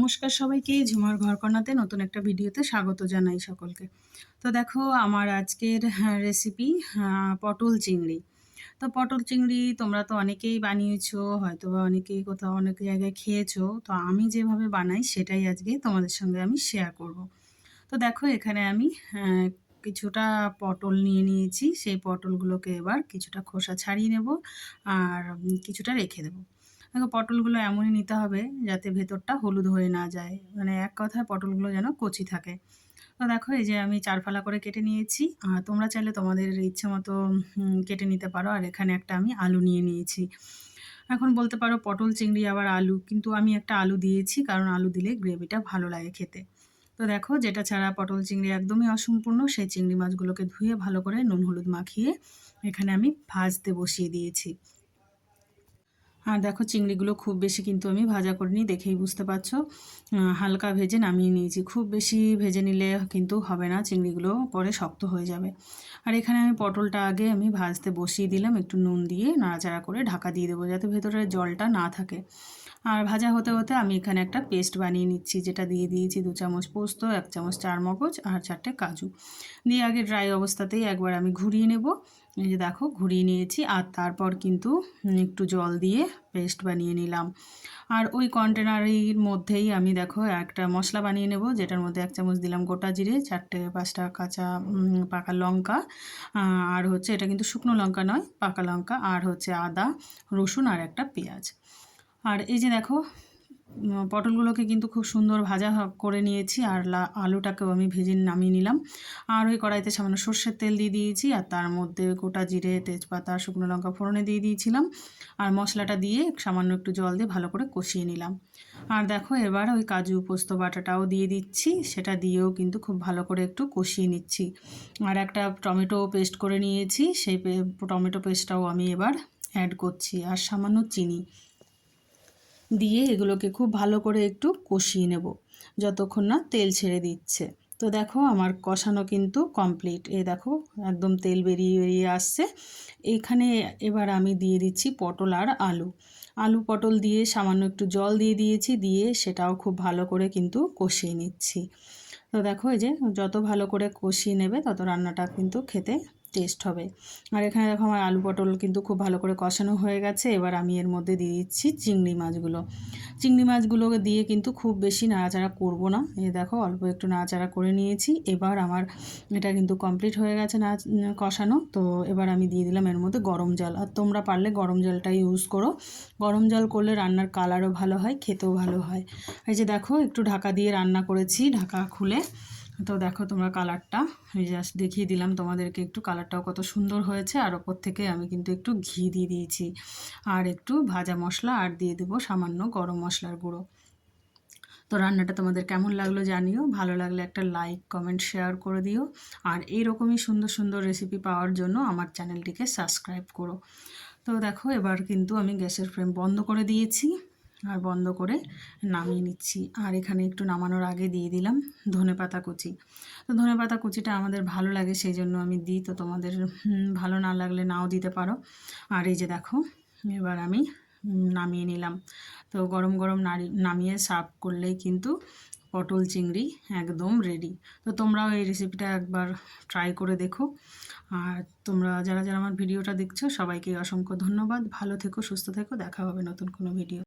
নমস্কার সবাইকে, ঝুমার ঘরকন্নাতে নতুন একটা ভিডিওতে স্বাগত জানাই সকলকে। তো দেখো আমার আজকের রেসিপি পটল চিংড়ি। তো পটল চিংড়ি তোমরা তো অনেকেই বানিয়েছো, হয়তোবা অনেকেই কোথাও অনেক জায়গায় খেয়েছো। তো আমি যেভাবে বানাই সেটাই আজকে তোমাদের সঙ্গে আমি শেয়ার করব। তো দেখো এখানে আমি কিছুটা পটল নিয়ে নিয়েছি। সেই পটলগুলোকে এবার কিছুটা খোসা ছাড়িয়ে নেব আর কিছুটা রেখে দেবো। দেখো পটলগুলো এমনই নিতে হবে যাতে ভেতরটা হলুদ হয়ে না যায়, মানে এক কথায় পটলগুলো যেন কচি থাকে। তো দেখো এই যে আমি 4 ফালা করে কেটে নিয়েছি। আর তোমরা চাইলে তোমাদের ইচ্ছে মতো কেটে নিতে পারো। আর এখানে একটা আমি আলু নিয়ে নিয়েছি। এখন বলতে পারো পটল চিংড়ি আবার আলু, কিন্তু আমি একটা আলু দিয়েছি কারণ আলু দিলে গ্রেভিটা ভালো লাগে খেতে। তো দেখো যেটা ছাড়া পটল চিংড়ি একদমই অসম্পূর্ণ, সেই চিংড়ি মাছগুলোকে ধুয়ে ভালো করে নুন হলুদ মাখিয়ে এখানে আমি ভাজতে বসিয়ে দিয়েছি। আর দেখো চিংড়িগুলো খুব বেশি কিন্তু আমি ভাজা করিনি, দেখেই বুঝতে পারছো। হালকা ভেজে নামিয়ে নিয়েছি। খুব বেশি ভেজে নিলে কিন্তু হবে না, চিংড়িগুলো পরে শক্ত হয়ে যাবে। আর এখানে আমি পটলটা আগে আমি ভাজতে বসিয়ে দিলাম, একটু নুন দিয়ে নাড়াচাড়া করে ঢাকা দিয়ে দেবো যাতে ভেতরে জলটা না থাকে। আর ভাজা হতে হতে আমি এখানে একটা পেস্ট বানিয়ে নিচ্ছি, যেটা দিয়ে দিয়েছি 2 চামচ পোস্ত, 1 চামচ চারমগজ আর 4টে কাজু দিয়ে আগে ড্রাই অবস্থাতেই একবার আমি ঘুরিয়ে নেব। এই যে দেখো ঘুরিয়ে নিয়েছি। আর তারপর কিন্তু একটু জল দিয়ে পেস্ট বানিয়ে নিলাম। আর ওই কন্টেনারের মধ্যেই আমি দেখো একটা মশলা বানিয়ে নেব, যেটার মধ্যে 1 চামচ দিলাম গোটা জিরে, 4-5টা কাঁচা পাকা লঙ্কা, আর হচ্ছে এটা কিন্তু শুকনো লঙ্কা নয়, পাকা লঙ্কা, আর হচ্ছে আদা রসুন আর একটা পেঁয়াজ। আর এই যে দেখো পটলগুলোকে কিন্তু খুব সুন্দর ভাজা করে নিয়েছি। আর আলুটাকেও আমি ভেজে নামিয়ে নিলাম। আর ওই কড়াইতে সামান্য সর্ষের তেল দিয়ে দিয়েছি, আর তার মধ্যে গোটা জিরে, তেজপাতা, শুকনো লঙ্কা ফোড়নে দিয়ে দিয়েছিলাম। আর মশলাটা দিয়ে সামান্য একটু জল দিয়ে ভালো করে কষিয়ে নিলাম। আর দেখো এবার ওই কাজু পোস্ত বাটাটাও দিয়ে দিচ্ছি, সেটা দিয়েও কিন্তু খুব ভালো করে একটু কষিয়ে নিচ্ছি। আর একটা টমেটো পেস্ট করে নিয়েছি, সেই টমেটো পেস্টটাও আমি এবার অ্যাড করছি, আর সামান্য চিনি দিয়ে এগুলোকে খুব ভালো করে একটু কষিয়ে নেব যতক্ষণ না তেল ছেড়ে দিচ্ছে। তো দেখো আমার কষানো কিন্তু কমপ্লিট। এই দেখো একদম তেল বেরিয়ে বেরিয়ে আসছে। এখানে এবার আমি দিয়ে দিচ্ছি পটল আর আলু। আলু পটল দিয়ে সামান্য একটু জল দিয়ে দিয়েছি, দিয়ে সেটাও খুব ভালো করে কিন্তু কষিয়ে নিচ্ছি। তো দেখো এই যে যত ভালো করে কষিয়ে নেবে তত রান্নাটা কিন্তু খেতে টেস্ট হবে। আর এখানে দেখো আমার আলু পটল কিন্তু খুব ভালো করে কষানো হয়ে গেছে। এবার আমি এর মধ্যে দিয়ে দিচ্ছি চিংড়ি মাছগুলো। চিংড়ি মাছগুলোকে দিয়ে কিন্তু খুব বেশি নাড়াচাড়া করব না। এই দেখো অল্প একটু নাড়াচাড়া করে নিয়েছি। এবার আমার এটা কিন্তু কমপ্লিট হয়ে গেছে কষানো। তো এবার আমি দিয়ে দিলাম এর মধ্যে গরম জল। আর তোমরা পারলে গরম জলটা ইউজ করো। গরম জল করলে রান্নার কালারও ভালো হয়, খেতেও ভালো হয়। এই যে দেখো একটু ঢাকা দিয়ে রান্না করেছি, ঢাকা খুলে। তো দেখো তোমরা কালারটা জাস্ট দেখিয়ে দিলাম তোমাদেরকে, একটু কালারটাও কত সুন্দর হয়েছে। আর ওপর থেকে আমি কিন্তু একটু ঘি দিয়ে দিয়েছি, আর একটু ভাজা মশলা আর দিয়ে দেবো সামান্য গরম মশলার গুঁড়ো। তো রান্নাটা তোমাদের কেমন লাগলো জানিও, ভালো লাগলে একটা লাইক কমেন্ট শেয়ার করে দিও। আর এইরকমই সুন্দর সুন্দর রেসিপি পাওয়ার জন্য আমার চ্যানেলটিকে সাবস্ক্রাইব করো। তো দেখো এবার কিন্তু আমি গ্যাসের ফ্লেম বন্ধ করে দিয়েছি, আর বন্ধ করে নামিয়ে নিচ্ছি। আর এখানে একটু নামানোর আগে দিয়ে দিলাম ধনেপাতা কুচি। তো ধনেপাতা কুচিটা আমাদের ভালো লাগে সেই জন্য আমি দিই, তো তোমাদের ভালো না লাগলে নাও দিতে পারো। আর এই যে দেখো এবার আমি নামিয়ে নিলাম। তো গরম গরম নামিয়ে সার্ভ করলেই কিন্তু পটল চিংড়ি একদম রেডি। তো তোমরাও এই রেসিপিটা একবার ট্রাই করে দেখো। আর তোমরা যারা যারা আমার ভিডিওটা দেখছো সবাইকে অসংখ্য ধন্যবাদ। ভালো থেকো, সুস্থ থেকো, দেখা হবে নতুন কোনো ভিডিও।